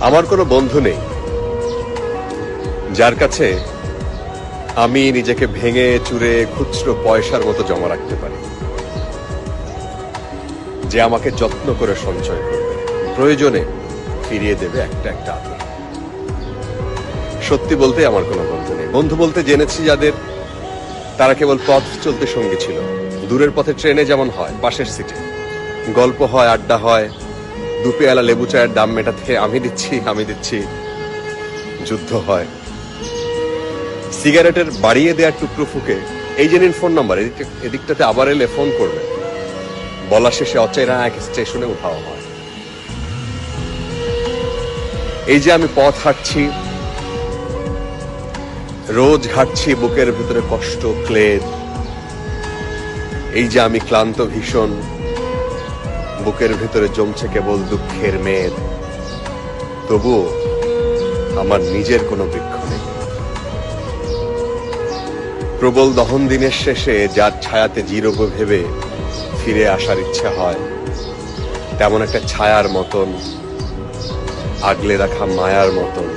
আমার কোনো বন্ধু নেই যার কাছে আমি নিজেকে ভেঙে চুরে খুচরো পয়সার মতো জমা রাখতে পারি, যে আমাকে যত্ন করে সঞ্চয় করবে, প্রয়োজনে ফিরিয়ে দেবে একটা একটা আদর। সত্যি বলতে আমার কোনো বন্ধু নেই। বন্ধু বলতে জেনেছি যাদের, তারা কেবল পথ চলতে সঙ্গী ছিল। দূরের পথে ট্রেনে যেমন হয়, পাশের সিটে গল্প হয়, আড্ডা হয়, দুপেয়ালা লেবু চায়ের দাম মেটাতে আমি দিচ্ছি যুদ্ধ হয়। সিগারেটের বাড়িয়ে দেওয়ার টুকরো ফুকে এই যে নিন ফোন নাম্বার, এদিকটাতে আবার এলে ফোন করবে, বলা শেষে অচেনা এক স্টেশনে উঠাও হয়। এই যে আমি পথ হাঁটছি, রোজ ঘাটছি বুকের ভিতরে কষ্ট ক্লেদ। এই যে আমি ক্লান্ত ভীষণ, বুকের ভিতরে জমছে কেবল দুঃখের মেদ, তবুও আমার নিজের কোনো বৃক্ষ নেই। প্রবল দহন দিনের শেষে যার ছায়াতে জিরব ভেবে ফিরে আসার ইচ্ছে হয়, তেমন একটা ছায়ার মতন, আগলে রাখা মায়ার মতন